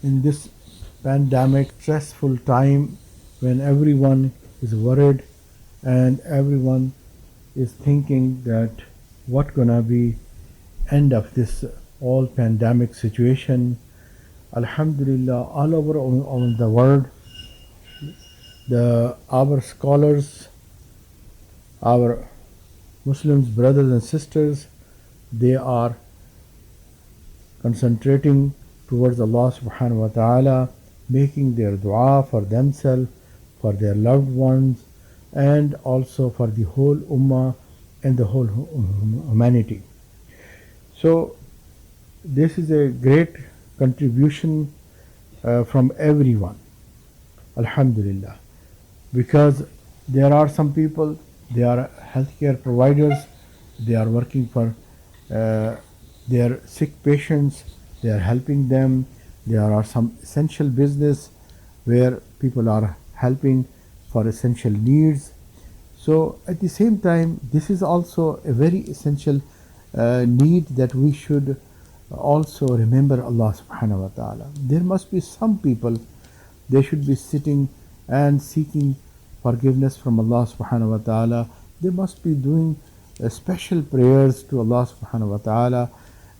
in this pandemic stressful time when everyone is worried and everyone is thinking that what gonna be end of this all pandemic situation. Alhamdulillah, all over on the world, the our scholars, our Muslims brothers and sisters, they are concentrating towards Allah subhanahu wa ta'ala, making their dua for themselves, for their loved ones, and also for the whole ummah and the whole humanity. So this is a great contribution from everyone, alhamdulillah, because there are some people, they are healthcare providers, they are working for uh, their sick patients, they are helping them. There are some essential business where people are helping for essential needs. So at the same time, this is also a very essential need that we should also remember Allah subhanahu wa ta'ala. There must be some people, they should be sitting and seeking forgiveness from Allah subhanahu wa ta'ala. They must be doing special prayers to Allah subhanahu wa ta'ala.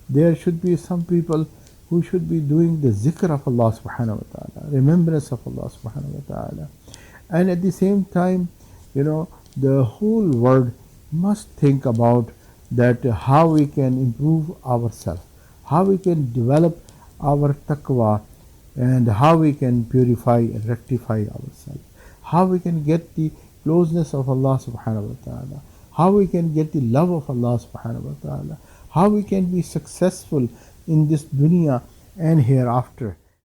There should be some people who should be doing the zikr of Allah subhanahu wa ta'ala, remembrance of Allah subhanahu wa ta'ala. And at the same time, the whole world must think about that how we can improve ourselves, how we can develop our taqwa, and how we can purify and rectify ourselves, how we can get the closeness of Allah subhanahu wa ta'ala, how we can get the love of Allah subhanahu wa ta'ala, how we can be successful in this dunya and hereafter.